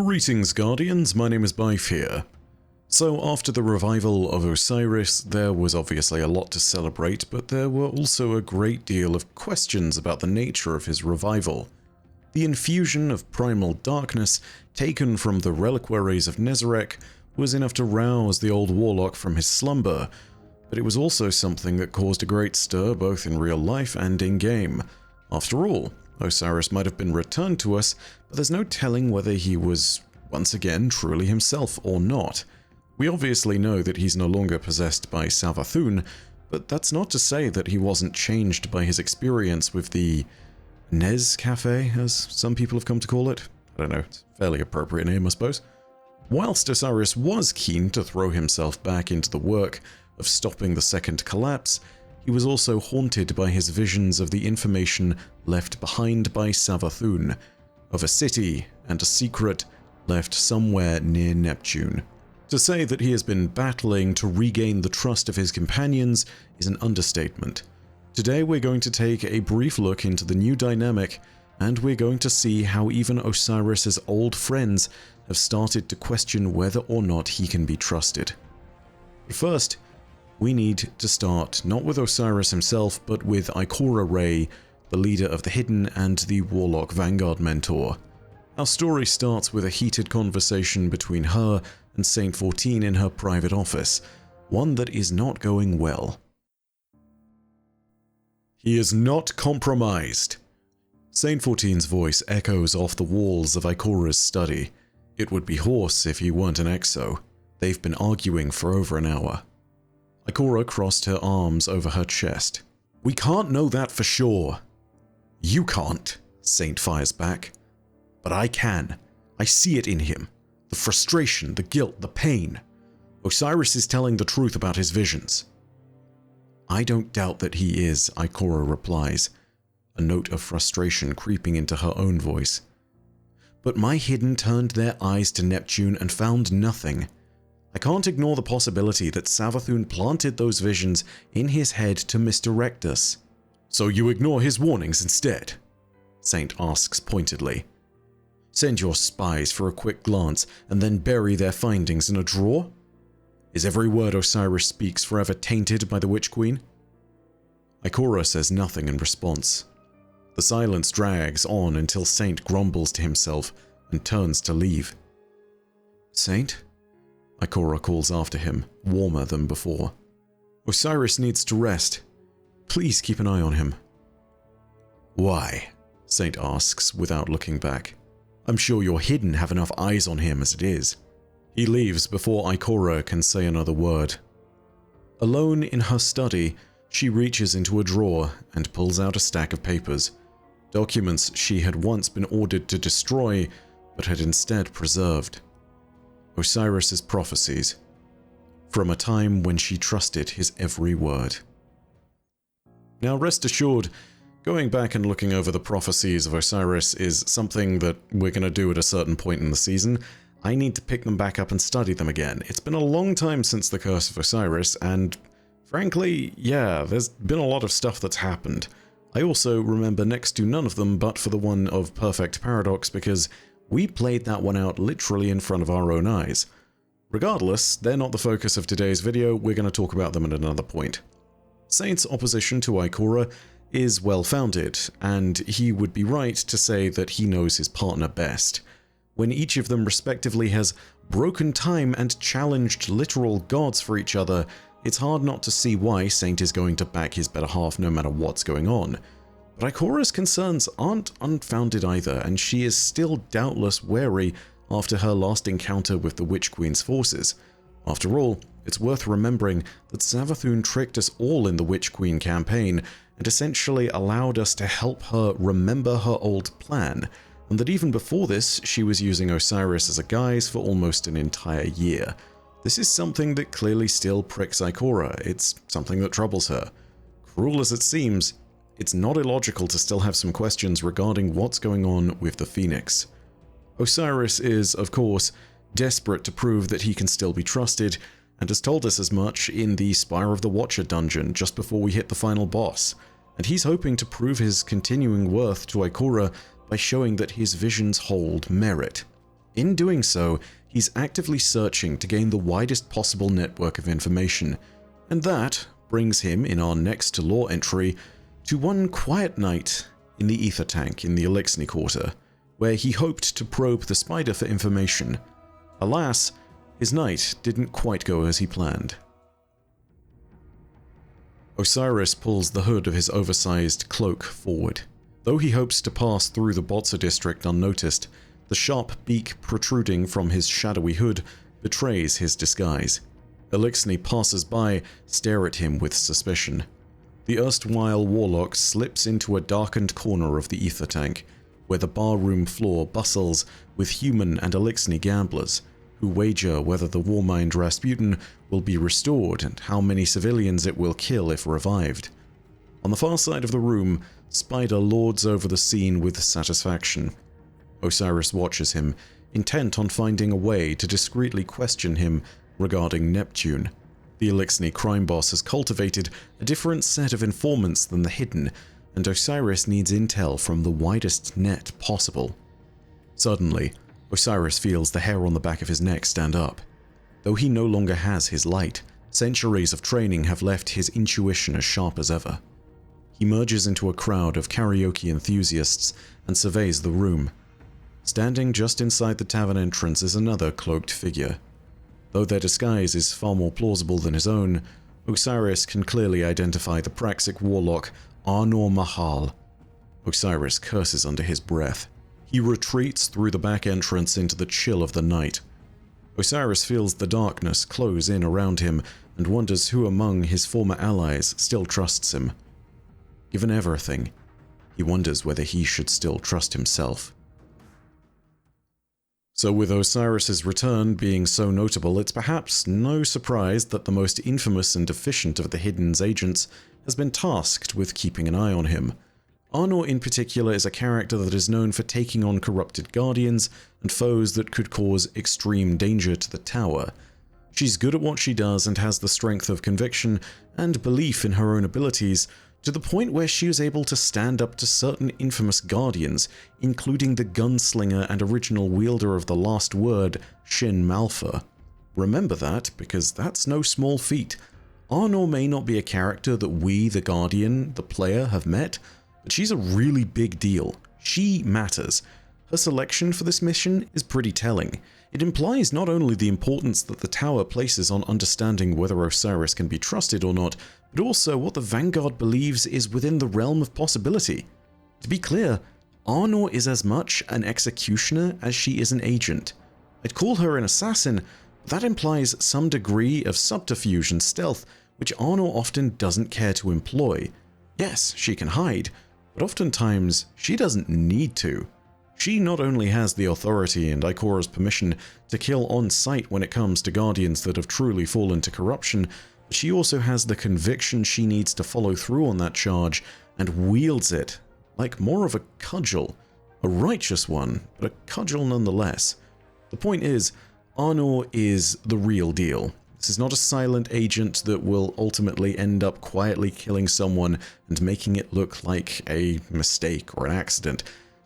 Greetings, Guardians, my name is Bife here. So after the revival of Osiris, there was obviously a lot to celebrate, but there were also a great deal of questions about the nature of his revival. The infusion of primal darkness taken from the reliquaries of Nezarec was enough to rouse the old warlock from his slumber, but it was also something that caused a great stir both in real life and in-game. After all, Osiris might have been returned to us, but there's no telling whether he was, once again, truly himself or not. We obviously know that he's no longer possessed by Savathun, but that's not to say that he wasn't changed by his experience with the Nez Cafe, as some people have come to call it. I don't know, it's a fairly appropriate name, I suppose. Whilst Osiris was keen to throw himself back into the work of stopping the second collapse, he was also haunted by his visions of the information left behind by Savathun, of a city and a secret left somewhere near Neptune. To say that he has been battling to regain the trust of his companions is an understatement. Today we're going to take a brief look into the new dynamic, and we're going to see how even Osiris's old friends have started to question whether or not he can be trusted. But first, we need to start not with Osiris himself, but with Ikora Rey, the leader of the Hidden and the Warlock Vanguard mentor. Our story starts with a heated conversation between her and Saint 14 in her private office, one that is not going well. He is not compromised. Saint 14's voice echoes off the walls of Ikora's study. It would be hoarse if he weren't an exo. They've been arguing for over an hour. Ikora crossed her arms over her chest. We can't know that for sure. You can't, Saint fires back. But I can. I see it in him. The frustration, the guilt, the pain. Osiris is telling the truth about his visions. I don't doubt that he is, Ikora replies, a note of frustration creeping into her own voice. But my Hidden turned their eyes to Neptune and found nothing. I can't ignore the possibility that Savathun planted those visions in his head to misdirect us. So you ignore his warnings instead? Saint asks pointedly. Send your spies for a quick glance and then bury their findings in a drawer? Is every word Osiris speaks forever tainted by the Witch Queen? Ikora says nothing in response. The silence drags on until Saint grumbles to himself and turns to leave. Saint? Ikora calls after him, warmer than before. Osiris needs to rest. Please keep an eye on him. Why? Saint asks without looking back. I'm sure your Hidden have enough eyes on him as it is. He leaves before Ikora can say another word. Alone in her study, she reaches into a drawer and pulls out a stack of papers, documents she had once been ordered to destroy, but had instead preserved. Osiris's prophecies, from a time when she trusted his every word. Now rest assured, going back and looking over the prophecies of Osiris is something that we're going to do at a certain point in the season. I need to pick them back up and study them again. It's been a long time since the Curse of Osiris, and frankly, yeah, there's been a lot of stuff that's happened. I also remember next to none of them but for the one of Perfect Paradox, because we played that one out literally in front of our own eyes. Regardless, they're not the focus of today's video, we're going to talk about them at another point. Saint's opposition to Ikora is well-founded, and he would be right to say that he knows his partner best. When each of them respectively has broken time and challenged literal gods for each other, it's hard not to see why Saint is going to back his better half no matter what's going on. But Ikora's concerns aren't unfounded either, and she is still doubtless wary after her last encounter with the Witch Queen's forces. After all, it's worth remembering that Savathun tricked us all in the Witch Queen campaign and essentially allowed us to help her remember her old plan, and that even before this, she was using Osiris as a guise for almost an entire year. This is something that clearly still pricks Ikora. It's something that troubles her. Cruel as it seems, it's not illogical to still have some questions regarding what's going on with the Phoenix. Osiris is, of course, desperate to prove that he can still be trusted, and has told us as much in the Spire of the Watcher dungeon just before we hit the final boss, and he's hoping to prove his continuing worth to Ikora by showing that his visions hold merit. In doing so, he's actively searching to gain the widest possible network of information, and that brings him, in our next lore entry, to one quiet night in the ether tank in the Eliksni Quarter, where he hoped to probe the spider for information. Alas, his night didn't quite go as he planned. Osiris pulls the hood of his oversized cloak forward. Though he hopes to pass through the Botsa district unnoticed, the sharp beak protruding from his shadowy hood betrays his disguise. Eliksni passers-by stare at him with suspicion. The erstwhile warlock slips into a darkened corner of the ether tank, where the barroom floor bustles with human and Eliksni gamblers, who wager whether the warmind Rasputin will be restored and how many civilians it will kill if revived. On the far side of the room, Spider lords over the scene with satisfaction. Osiris watches him, intent on finding a way to discreetly question him regarding Neptune. The Eliksni crime boss has cultivated a different set of informants than the Hidden, and Osiris needs intel from the widest net possible. Suddenly, Osiris feels the hair on the back of his neck stand up. Though he no longer has his light, centuries of training have left his intuition as sharp as ever. He merges into a crowd of karaoke enthusiasts and surveys the room. Standing just inside the tavern entrance is another cloaked figure. Though their disguise is far more plausible than his own, Osiris can clearly identify the Praxic warlock Arnor Mahal. Osiris curses under his breath. He retreats through the back entrance into the chill of the night. Osiris feels the darkness close in around him and wonders who among his former allies still trusts him. Given everything, he wonders whether he should still trust himself. So with Osiris's return being so notable, it's perhaps no surprise that the most infamous and efficient of the Hidden's agents has been tasked with keeping an eye on him. Arnor in particular is a character that is known for taking on corrupted guardians and foes that could cause extreme danger to the tower. She's good at what she does and has the strength of conviction and belief in her own abilities, to the point where she was able to stand up to certain infamous guardians, including the gunslinger and original wielder of the last word, Shin Malfa. Remember that, because that's no small feat. Arnor may not be a character that we, the Guardian, the player, have met, but she's a really big deal. She matters. Her selection for this mission is pretty telling. It implies not only the importance that the tower places on understanding whether Osiris can be trusted or not, but also what the Vanguard believes is within the realm of possibility. To be clear, Arnor is as much an executioner as she is an agent. I'd call her an assassin, but that implies some degree of subterfuge and stealth, which Arnor often doesn't care to employ. Yes, she can hide, but oftentimes she doesn't need to. She not only has the authority and Ikora's permission to kill on sight when it comes to guardians that have truly fallen to corruption, but she also has the conviction she needs to follow through on that charge and wields it like more of a cudgel. A righteous one, but a cudgel nonetheless. The point is, Arnor is the real deal. This is not a silent agent that will ultimately end up quietly killing someone and making it look like a mistake or an accident.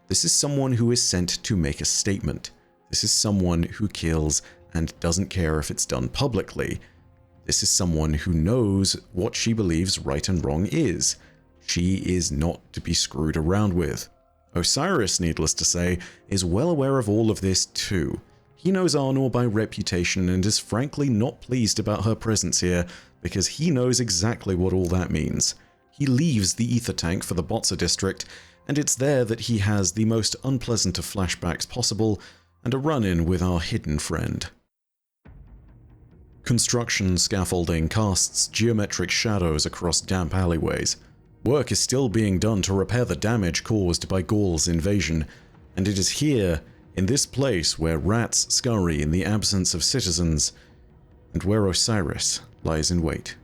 This is someone who is sent to make a statement. This is someone who kills and doesn't care if it's done publicly. This is someone who knows what she believes right and wrong is. She is not to be screwed around with. Osiris, needless to say, is well aware of all of this too. He knows Arnor by reputation and is frankly not pleased about her presence here because he knows exactly what all that means. He leaves the ether tank for the Botsa district, and it's there that he has the most unpleasant of flashbacks possible and a run-in with our hidden friend. Construction scaffolding casts geometric shadows across damp alleyways. Work is still being done to repair the damage caused by Gaul's invasion, and it is here, in this place, where rats scurry in the absence of citizens, and where Osiris lies in wait.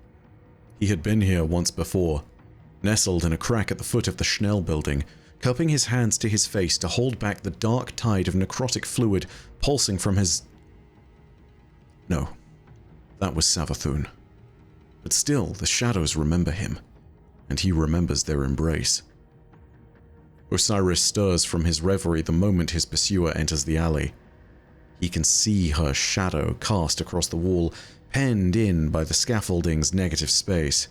He had been here once before, nestled in a crack at the foot of the Schnell building, cupping his hands to his face to hold back the dark tide of necrotic fluid pulsing from his... No, that was Savathun. But still, the shadows remember him, and he remembers their embrace. Osiris stirs from his reverie the moment his pursuer enters the alley. He can see her shadow cast across the wall, penned in by the scaffolding's negative space.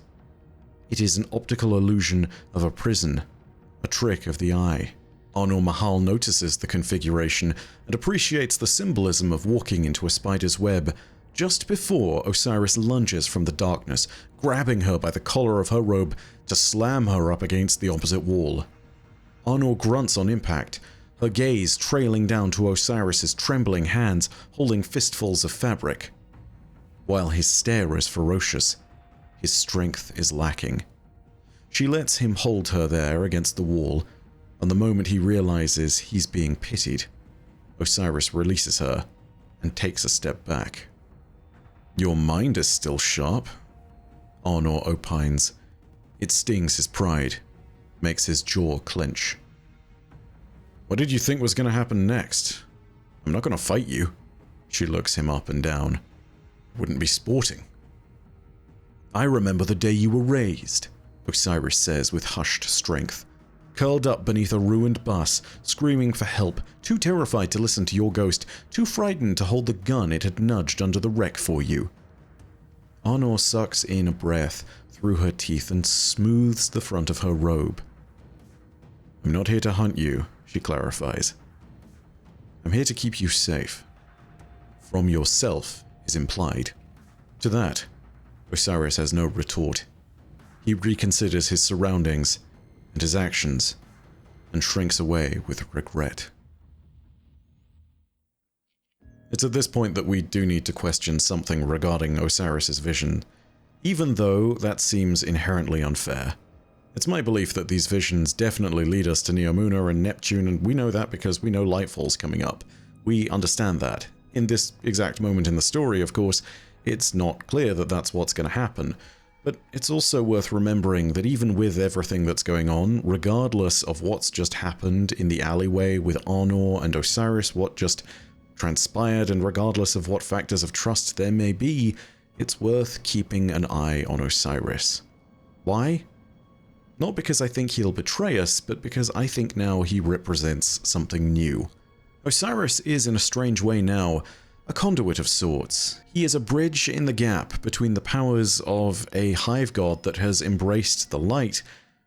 It is an optical illusion of a prison, a trick of the eye. Arnor Mahal notices the configuration and appreciates the symbolism of walking into a spider's web just before Osiris lunges from the darkness, grabbing her by the collar of her robe to slam her up against the opposite wall. Arnor grunts on impact, her gaze trailing down to Osiris's trembling hands holding fistfuls of fabric. While his stare is ferocious, his strength is lacking. She lets him hold her there against the wall, and the moment he realizes he's being pitied, Osiris releases her and takes a step back. "Your mind is still sharp," Arnor opines. It stings his pride, makes his jaw clench. "What did you think was going to happen next? I'm not going to fight you." She looks him up and down. "Wouldn't be sporting." "I remember the day you were raised," Osiris says with hushed strength. "Curled up beneath a ruined bus, screaming for help, too terrified to listen to your ghost, too frightened to hold the gun it had nudged under the wreck for you." Arnor sucks in a breath through her teeth and smooths the front of her robe. "I'm not here to hunt you," she clarifies. "I'm here to keep you safe." "From yourself" is implied. To that, Osiris has no retort. He reconsiders his surroundings and his actions, and shrinks away with regret. It's at this point that we do need to question something regarding Osiris's vision, even though that seems inherently unfair. It's my belief that these visions definitely lead us to Neomuna and Neptune, and we know that because we know Lightfall's coming up. We understand that. In this exact moment in the story, of course, it's not clear that that's what's going to happen. But it's also worth remembering that even with everything that's going on, regardless of what's just happened in the alleyway with Arnor and Osiris, what just transpired, and regardless of what factors of trust there may be, it's worth keeping an eye on Osiris. Why? Not because I think he'll betray us, but because I think now he represents something new. Osiris is, in a strange way now, a conduit of sorts. He is a bridge in the gap between the powers of a hive god that has embraced the light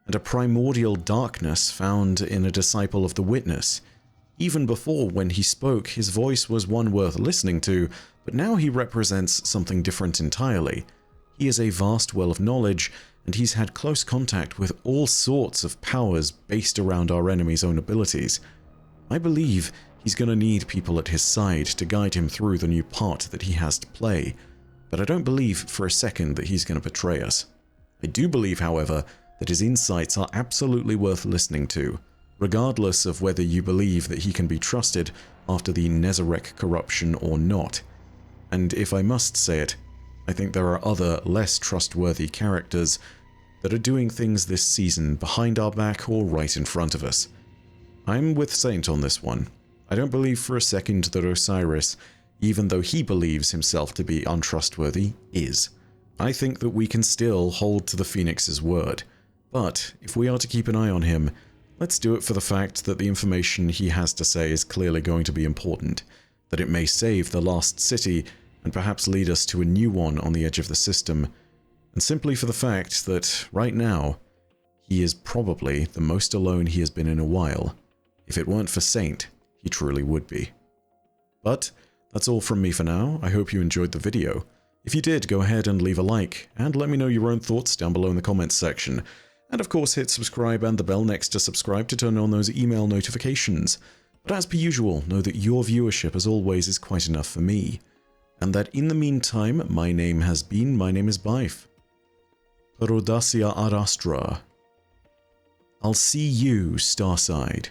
and a primordial darkness found in a disciple of the Witness. Even before, when he spoke, his voice was one worth listening to, but now he represents something different entirely. He is a vast well of knowledge, and he's had close contact with all sorts of powers based around our enemy's own abilities. I believe he's going to need people at his side to guide him through the new part that he has to play, but I don't believe for a second that he's going to betray us. I do believe, however, that his insights are absolutely worth listening to, regardless of whether you believe that he can be trusted after the Nezarec corruption or not. And if I must say it, I think there are other less trustworthy characters that are doing things this season behind our back or right in front of us. I'm with Saint on this one. I don't believe for a second that Osiris, even though he believes himself to be untrustworthy, is. I think that we can still hold to the Phoenix's word, but if we are to keep an eye on him, let's do it for the fact that the information he has to say is clearly going to be important, that it may save the lost city and perhaps lead us to a new one on the edge of the system, and simply for the fact that, right now, he is probably the most alone he has been in a while. If it weren't for Saint, he truly would be. But that's all from me for now. I hope you enjoyed the video. If you did, go ahead and leave a like, and let me know your own thoughts down below in the comments section. And of course, hit subscribe and the bell next to subscribe to turn on those email notifications. But as per usual, know that your viewership, as always, is quite enough for me. And that in the meantime, my name is Bife. Per audacia ad astra. I'll see you, Starside.